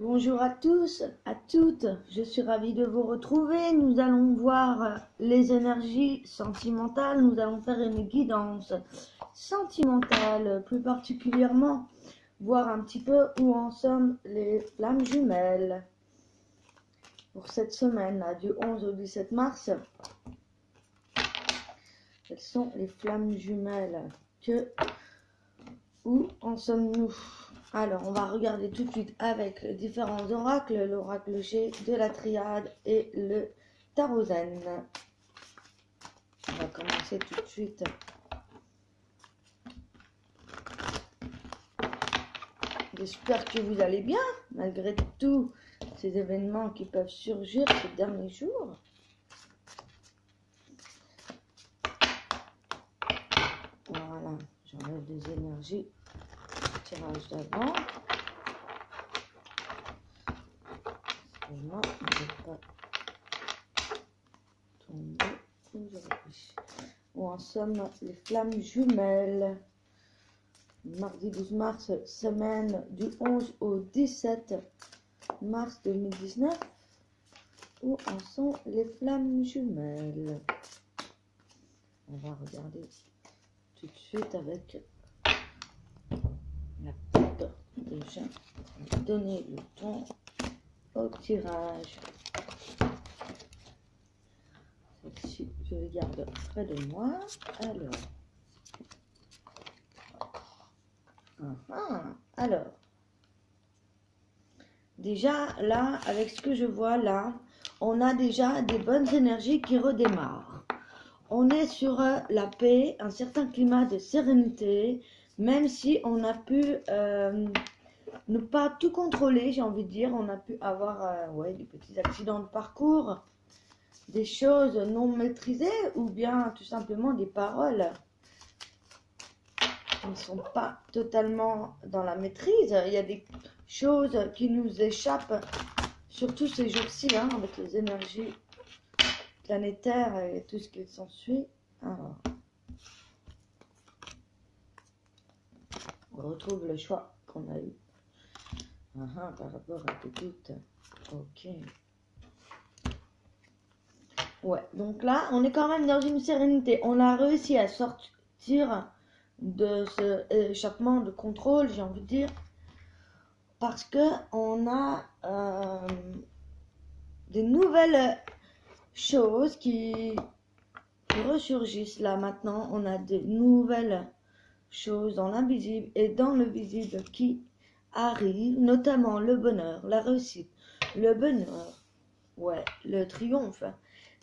Bonjour à tous, à toutes, je suis ravie de vous retrouver. Nous allons voir les énergies sentimentales, nous allons faire une guidance sentimentale, plus particulièrement voir un petit peu où en sont les flammes jumelles. Pour cette semaine, là, du 11 au 17 mars, quelles sont les flammes jumelles? Où en sommes-nous? Alors, on va regarder tout de suite avec les différents oracles, l'oracle G de la triade et le tarot zen. On va commencer tout de suite. J'espère que vous allez bien, malgré tous ces événements qui peuvent surgir ces derniers jours. Voilà, j'enlève des énergies. Tirage d'avant. Excusez-moi, je ne vais pas tomber aujourd'hui. Où en sommes les flammes jumelles? Mardi 12 mars, semaine du 11 au 17 mars 2019. Où en sont les flammes jumelles? On va regarder tout de suite avec la poudre. Déjà, on va donner le ton au tirage. Celle-ci, je le garde près de moi. Alors, déjà là, avec ce que je vois là, on a déjà des bonnes énergies qui redémarrent. On est sur la paix, un certain climat de sérénité, même si on a pu ne pas tout contrôler, j'ai envie de dire. On a pi avoir des petits accidents de parcours, des choses non maîtrisées ou bien tout simplement des paroles qui ne sont pas totalement dans la maîtrise. Il y a des choses qui nous échappent, surtout ces jours-ci, avec les énergies planétaires et tout ce qui s'ensuit. Alors, on retrouve le choix qu'on a eu par rapport à des doutes. Ok. Ouais, donc là, on est quand même dans une sérénité. On a réussi à sortir de ce échappement de contrôle, j'ai envie de dire, parce que on a des nouvelles choses qui ressurgissent là maintenant. On a des nouvelles choses dans l'invisible et dans le visible qui arrivent, notamment le bonheur, la réussite, le bonheur, le triomphe,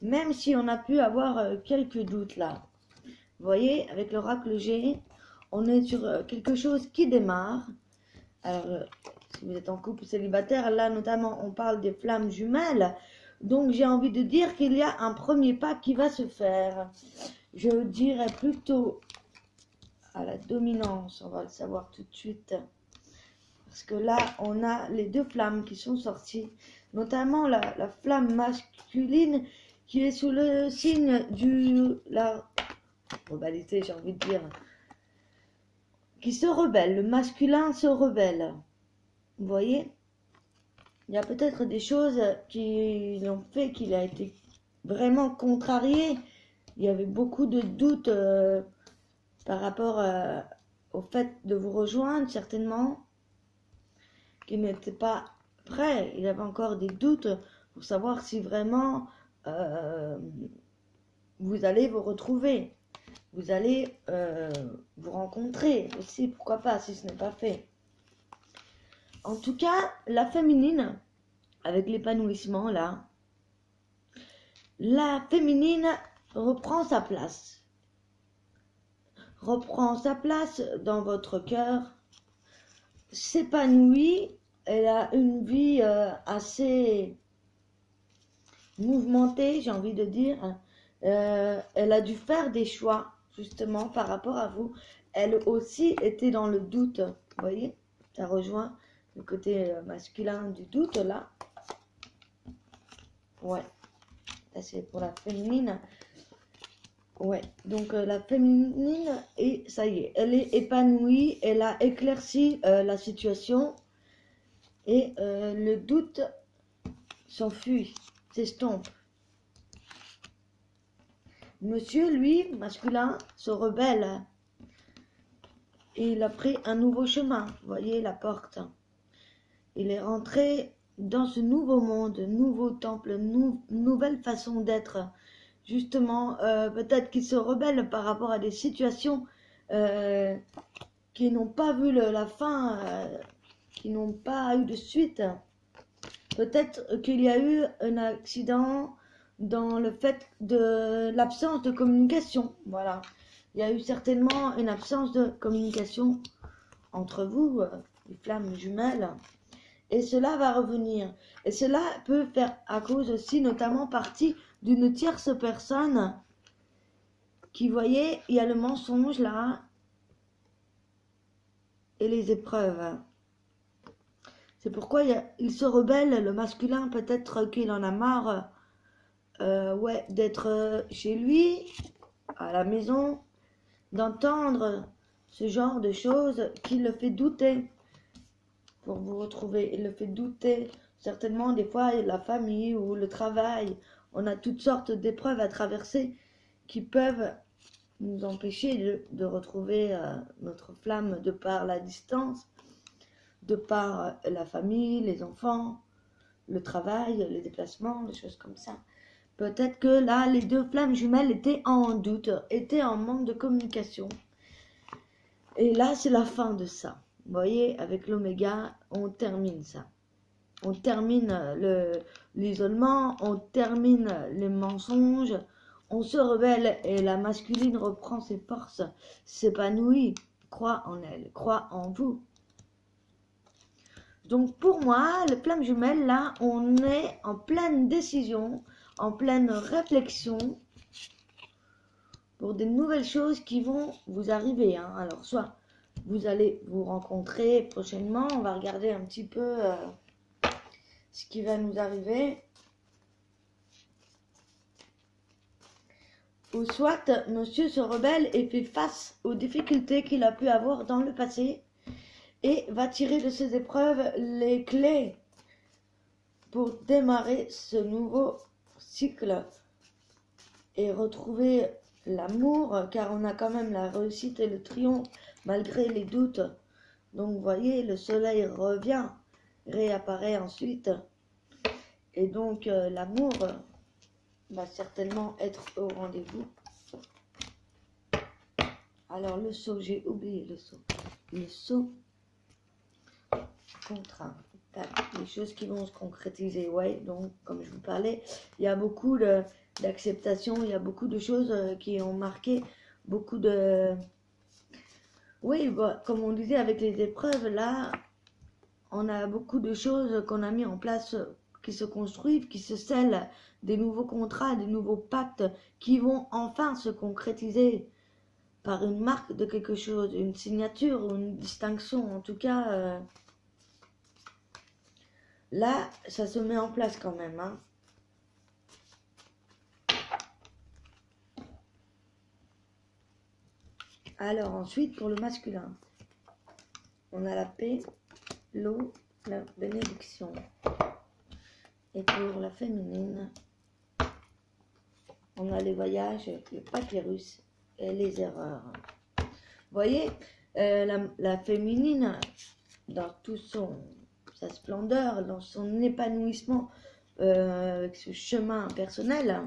même si on a pu avoir quelques doutes là. Vous voyez, avec l'oracle G, on est sur quelque chose qui démarre. Alors, si vous êtes en couple célibataire, là notamment, on parle des flammes jumelles. Donc, j'ai envie de dire qu'il y a un premier pas qui va se faire. Je dirais plutôt à la dominance, on va le savoir tout de suite. Parce que là, on a les deux flammes qui sont sorties. Notamment la flamme masculine qui est sous le signe la rebellité, j'ai envie de dire, qui se rebelle, le masculin se rebelle. Vous voyez, il y a peut-être des choses qui l'ont fait qu'il a été vraiment contrarié. Il y avait beaucoup de doutes par rapport au fait de vous rejoindre, certainement, qu'il n'était pas prêt. Il avait encore des doutes pour savoir si vraiment vous allez vous retrouver. Vous allez vous rencontrer aussi, pourquoi pas, si ce n'est pas fait. En tout cas, la féminine, avec l'épanouissement là, la féminine reprend sa place. Reprend sa place dans votre cœur, s'épanouit, elle a une vie assez mouvementée, j'ai envie de dire. Elle a dû faire des choix, justement, par rapport à vous. Elle aussi était dans le doute, vous voyez, ça rejoint le côté masculin du doute, là. Ouais, ça c'est pour la féminine. Ouais, donc la féminine, et ça y est, elle est épanouie, elle a éclairci la situation. Et le doute s'enfuit, s'estompe. Monsieur, lui, masculin, se rebelle. Et il a pris un nouveau chemin. Vous voyez la porte. Il est rentré dans ce nouveau monde, nouveau temple, nouvelle façon d'être. Justement, peut-être qu'il se rebelle par rapport à des situations qui n'ont pas vu la fin, qui n'ont pas eu de suite. Peut-être qu'il y a eu un accident dans le fait de l'absence de communication. Voilà. Il y a eu certainement une absence de communication entre vous, les flammes jumelles. Et cela va revenir. Et cela peut faire à cause aussi notamment partie d'une tierce personne qui, voyez, il y a le mensonge là et les épreuves. C'est pourquoi il se rebelle, le masculin, peut-être qu'il en a marre ouais, d'être chez lui, à la maison, d'entendre ce genre de choses qui le fait douter. Pour vous retrouver, il le fait douter. Certainement, des fois, la famille ou le travail, on a toutes sortes d'épreuves à traverser qui peuvent nous empêcher de retrouver notre flamme de par la distance, de par la famille, les enfants, le travail, les déplacements, des choses comme ça. Peut-être que là, les deux flammes jumelles étaient en doute, étaient en manque de communication. Et là, c'est la fin de ça. Vous voyez, avec l'oméga, on termine ça. On termine l'isolement, on termine les mensonges, on se rebelle et la masculine reprend ses forces, s'épanouit, croit en elle, croit en vous. Donc pour moi, les flammes jumelles, là, on est en pleine décision, en pleine réflexion pour des nouvelles choses qui vont vous arriver. Hein. Alors soit vous allez vous rencontrer prochainement, on va regarder un petit peu ce qui va nous arriver. Ou soit monsieur se rebelle et fait face aux difficultés qu'il a pu avoir dans le passé et va tirer de ces épreuves les clés pour démarrer ce nouveau cycle et retrouver l'amour, car on a quand même la réussite et le triomphe malgré les doutes. Donc vous voyez, le soleil revient, réapparaît ensuite, et donc l'amour va certainement être au rendez-vous. Alors le saut, j'ai oublié le saut. Le saut contraint. Les choses qui vont se concrétiser, ouais. Donc comme je vous parlais, il y a beaucoup d'acceptation, il y a beaucoup de choses qui ont marqué, beaucoup de... Oui, bah, comme on disait avec les épreuves, là, on a beaucoup de choses qu'on a mis en place qui se construisent, qui se scellent, des nouveaux contrats, des nouveaux pactes qui vont enfin se concrétiser par une marque de quelque chose, une signature ou une distinction. En tout cas, là, ça se met en place quand même. Hein. Alors ensuite, pour le masculin, on a la paix, l'eau, la bénédiction. Et pour la féminine, on a les voyages, le papyrus et les erreurs. Vous voyez, la féminine, dans tout sa splendeur, dans son épanouissement, avec ce chemin personnel,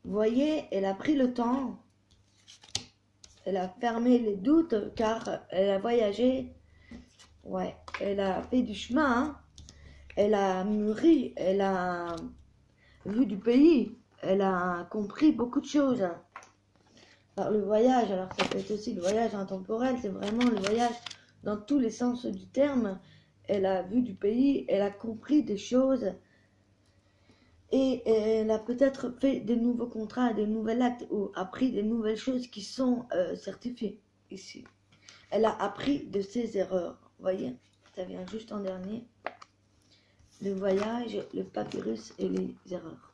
vous voyez, elle a pris le temps, elle a fermé les doutes, car elle a voyagé, ouais, elle a fait du chemin, hein. Elle a mûri, elle a vu du pays, elle a compris beaucoup de choses par le voyage. Alors ça peut être aussi le voyage intemporel, c'est vraiment le voyage dans tous les sens du terme. Elle a vu du pays, elle a compris des choses et elle a peut-être fait des nouveaux contrats, des nouveaux actes ou appris des nouvelles choses qui sont certifiées ici. Elle a appris de ses erreurs, vous voyez, ça vient juste en dernier. Le voyage, le papyrus et les erreurs.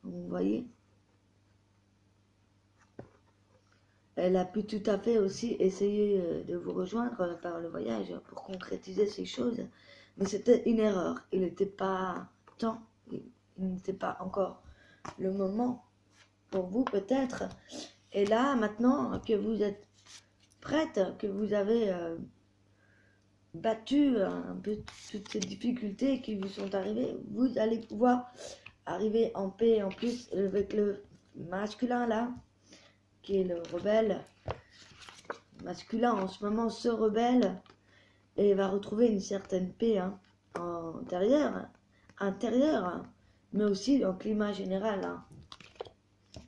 Vous voyez. Elle a pu tout à fait aussi essayer de vous rejoindre par le voyage pour concrétiser ces choses. Mais c'était une erreur. Il n'était pas temps, il n'était pas encore le moment pour vous peut-être. Et là, maintenant que vous êtes prête, que vous avez battu un peu toutes ces difficultés qui vous sont arrivées, vous allez pouvoir arriver en paix en plus avec le masculin là, qui est le rebelle. Masculin en ce moment se rebelle et va retrouver une certaine paix intérieure, mais aussi dans le climat général.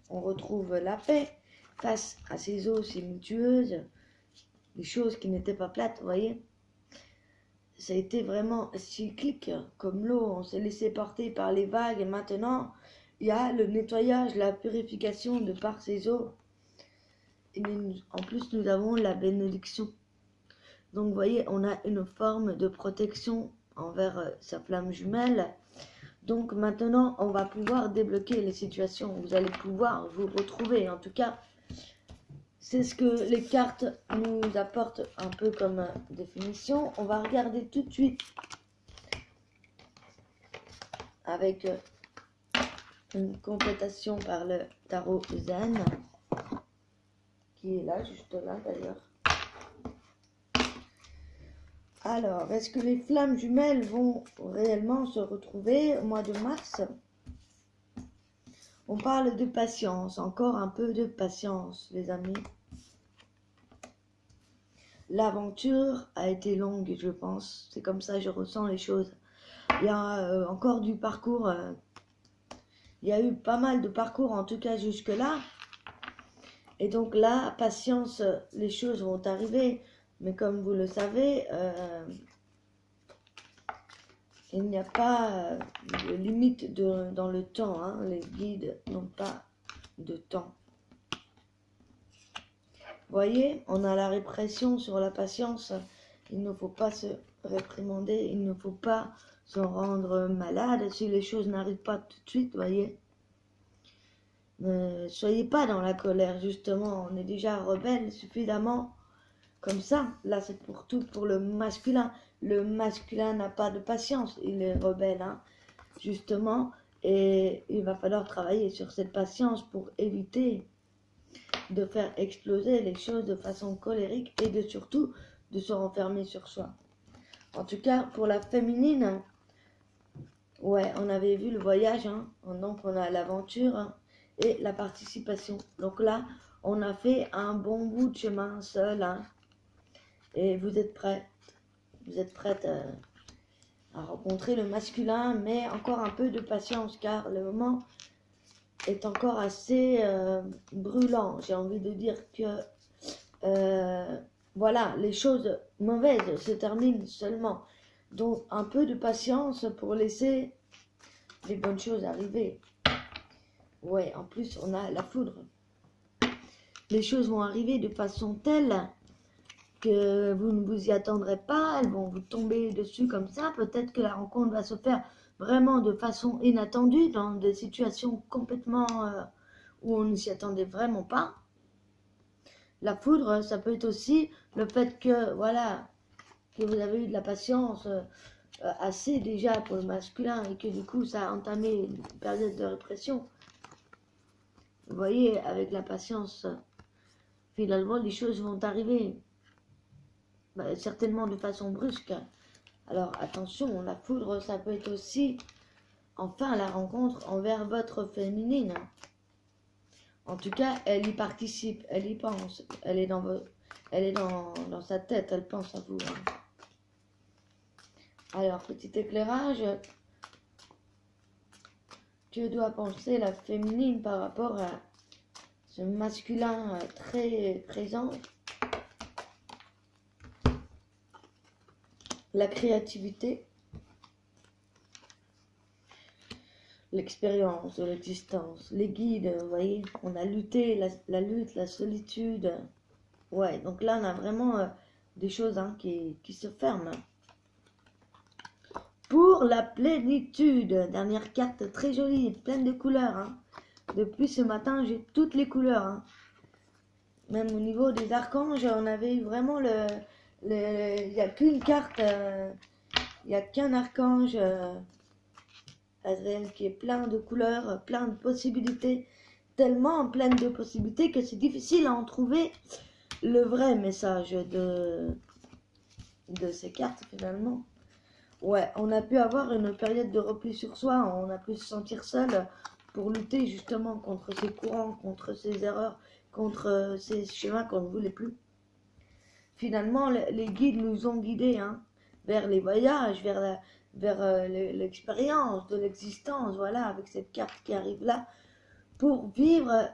On retrouve la paix face à ces eaux tumultueuses, des choses qui n'étaient pas plates, vous voyez. Ça a été vraiment cyclique, comme l'eau, on s'est laissé porter par les vagues et maintenant il y a le nettoyage, la purification de par ces eaux. Et en plus nous avons la bénédiction. Donc vous voyez, on a une forme de protection envers sa flamme jumelle. Donc maintenant, on va pouvoir débloquer les situations. Vous allez pouvoir vous retrouver. En tout cas, c'est ce que les cartes nous apportent un peu comme définition. On va regarder tout de suite avec une complétation par le tarot Zen, qui est là, juste là d'ailleurs. Alors, est-ce que les flammes jumelles vont réellement se retrouver au mois de mars? On parle de patience, encore un peu de patience, les amis. L'aventure a été longue, je pense. C'est comme ça que je ressens les choses. Il y a encore du parcours. Il y a eu pas mal de parcours, en tout cas jusque-là. Et donc là, patience, les choses vont arriver. Mais comme vous le savez, il n'y a pas de limite dans le temps. Hein. Les guides n'ont pas de temps. Vous voyez, on a la répression sur la patience. Il ne faut pas se réprimander. Il ne faut pas se rendre malade si les choses n'arrivent pas tout de suite, vous voyez. Ne soyez pas dans la colère, justement. On est déjà rebelle suffisamment. Comme ça, là c'est pour tout, pour le masculin. Le masculin n'a pas de patience, il est rebelle, hein, justement. Et il va falloir travailler sur cette patience pour éviter de faire exploser les choses de façon colérique et surtout de se renfermer sur soi. En tout cas, pour la féminine, ouais, on avait vu le voyage, hein, donc on a l'aventure hein, et la participation. Donc là, on a fait un bon bout de chemin seul, hein. Et vous êtes prêts à rencontrer le masculin, mais encore un peu de patience, car le moment est encore assez brûlant. J'ai envie de dire que, voilà, les choses mauvaises se terminent seulement. Donc, un peu de patience pour laisser les bonnes choses arriver. Ouais, en plus, on a la foudre. Les choses vont arriver de façon telle que vous ne vous y attendrez pas, elles vont vous tomber dessus comme ça. Peut-être que la rencontre va se faire vraiment de façon inattendue, dans des situations complètement où on ne s'y attendait vraiment pas. La foudre, ça peut être aussi le fait que, voilà, que vous avez eu de la patience assez déjà pour le masculin et que du coup ça a entamé une période de répression. Vous voyez, avec la patience, finalement les choses vont arriver. Certainement de façon brusque. Alors attention, la foudre, ça peut être aussi enfin la rencontre envers votre féminine. En tout cas, elle y participe, elle y pense, elle est dans sa tête, elle pense à vous. Hein. Alors, petit éclairage, que doit penser la féminine par rapport à ce masculin très présent? La créativité, l'expérience de l'existence, les guides, vous voyez, on a lutté, la lutte, la solitude. Ouais, donc là on a vraiment des choses hein, qui se ferment. Pour la plénitude, dernière carte très jolie, pleine de couleurs. Hein. Depuis ce matin, j'ai toutes les couleurs. Hein. Même au niveau des archanges, on avait eu vraiment il n'y a qu'une carte, il n'y a qu'un archange, Azrael, qui est plein de couleurs, plein de possibilités, tellement plein de possibilités que c'est difficile à en trouver le vrai message de ces cartes finalement. Ouais, on a pu avoir une période de repli sur soi, on a pu se sentir seul pour lutter justement contre ces courants, contre ces erreurs, contre ces chemins qu'on ne voulait plus. Finalement, les guides nous ont guidés vers les voyages, vers l'expérience de l'existence, voilà, avec cette carte qui arrive là, pour vivre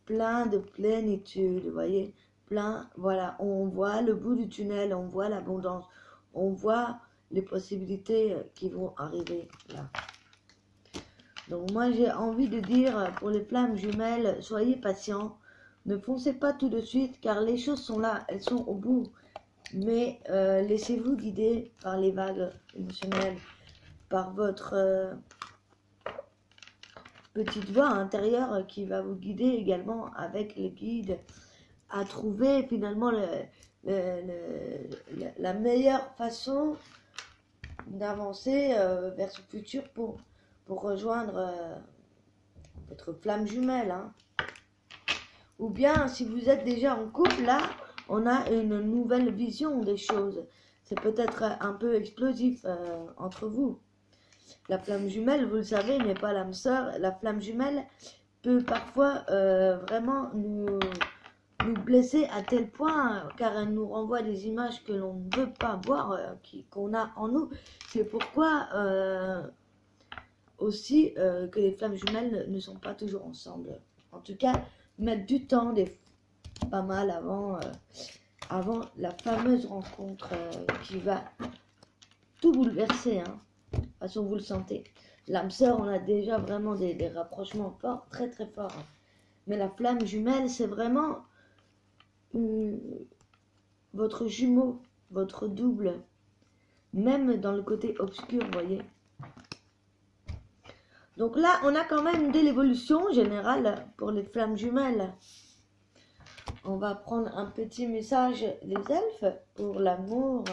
plein de plénitude, vous voyez, plein, voilà, on voit le bout du tunnel, on voit l'abondance, on voit les possibilités qui vont arriver là. Donc moi j'ai envie de dire pour les flammes jumelles, soyez patients, ne foncez pas tout de suite car les choses sont là, elles sont au bout. Mais laissez-vous guider par les vagues émotionnelles, par votre petite voix intérieure qui va vous guider également avec les guides à trouver finalement la meilleure façon d'avancer vers ce futur pour rejoindre votre flamme jumelle. Ou bien si vous êtes déjà en couple, là on a une nouvelle vision des choses. C'est peut-être un peu explosif entre vous. La flamme jumelle, vous le savez, n'est pas l'âme sœur. La flamme jumelle peut parfois vraiment nous blesser à tel point, car elle nous renvoie des images que l'on ne veut pas voir, qu'on a en nous. C'est pourquoi aussi que les flammes jumelles ne sont pas toujours ensemble. En tout cas, mettre du temps, pas mal avant la fameuse rencontre qui va tout bouleverser. De toute façon, vous le sentez. L'âme sœur, on a déjà vraiment des rapprochements forts, très très forts. Mais la flamme jumelle, c'est vraiment votre jumeau, votre double, même dans le côté obscur, vous voyez. Donc là, on a quand même de l'évolution générale pour les flammes jumelles. On va prendre un petit message des elfes pour l'amour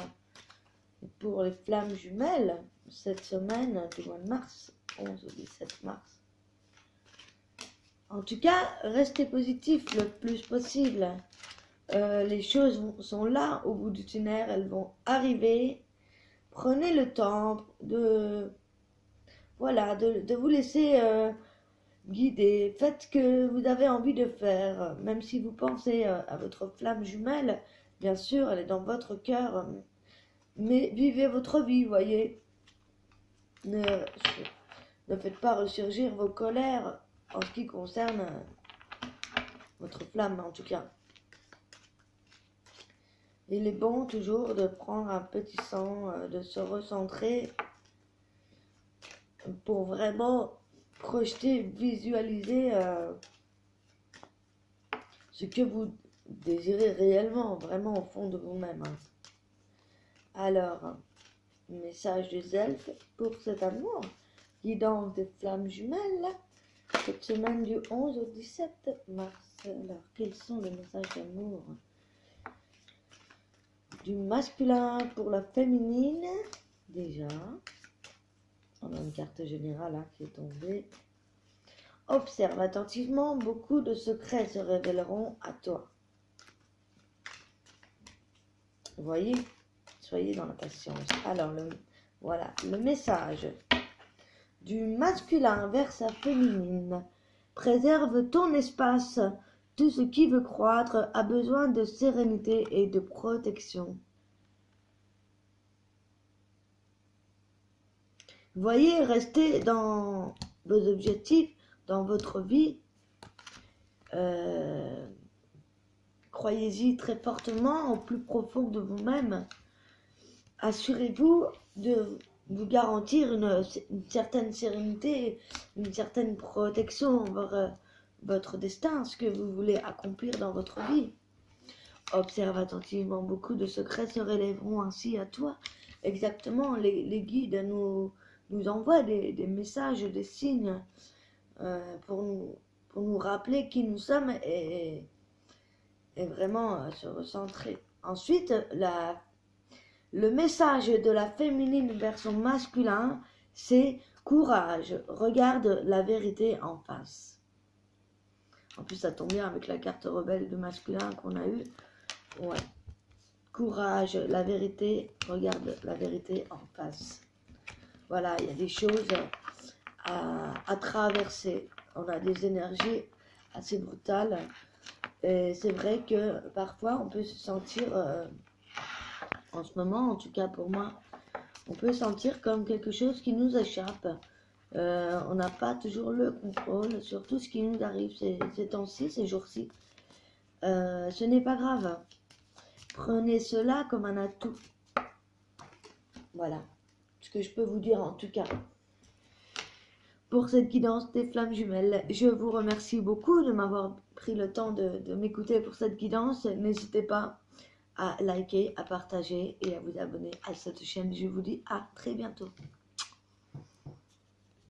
et pour les flammes jumelles cette semaine du mois de mars, 11 au 17 mars. En tout cas, restez positif le plus possible. Les choses sont là au bout du tunnel, elles vont arriver. Prenez le temps de vous laisser guider. Faites ce que vous avez envie de faire, même si vous pensez à votre flamme jumelle. Bien sûr, elle est dans votre cœur, mais vivez votre vie, voyez. Ne faites pas ressurgir vos colères en ce qui concerne votre flamme, en tout cas. Il est bon toujours de prendre un petit sang, de se recentrer pour vraiment projeter, visualiser ce que vous désirez réellement, vraiment au fond de vous-même. Alors, message des elfes pour cet amour, guidance des flammes jumelles, cette semaine du 11 au 17 mars. Alors, quels sont les messages d'amour du masculin pour la féminine? Déjà, on a une carte générale qui est tombée. Observe attentivement, beaucoup de secrets se révéleront à toi. Vous voyez, soyez dans la patience. Alors, voilà, le message du masculin vers sa féminine. Préserve ton espace. Tout ce qui veut croître a besoin de sérénité et de protection. Voyez, restez dans vos objectifs, dans votre vie. Croyez-y très fortement, au plus profond de vous-même. Assurez-vous de vous garantir une certaine sérénité, une certaine protection envers votre destin, ce que vous voulez accomplir dans votre vie. Observe attentivement, beaucoup de secrets se révéleront ainsi à toi. Exactement, les guides nous envoient des messages, des signes pour nous rappeler qui nous sommes et et vraiment se recentrer. Ensuite, le message de la féminine vers son masculin, c'est courage, regarde la vérité en face. En plus, ça tombe bien avec la carte rebelle du masculin qu'on a eue. Ouais. Courage, la vérité, regarde la vérité en face. Voilà, il y a des choses à traverser. On a des énergies assez brutales. Et c'est vrai que parfois, on peut se sentir, en ce moment, en tout cas pour moi, on peut sentir comme quelque chose qui nous échappe. On n'a pas toujours le contrôle sur tout ce qui nous arrive ces temps-ci, ces jours-ci. Ce n'est pas grave. Prenez cela comme un atout. Voilà ce que je peux vous dire en tout cas. Pour cette guidance des flammes jumelles, je vous remercie beaucoup de m'avoir pris le temps de m'écouter pour cette guidance. N'hésitez pas à liker, à partager et à vous abonner à cette chaîne. Je vous dis à très bientôt.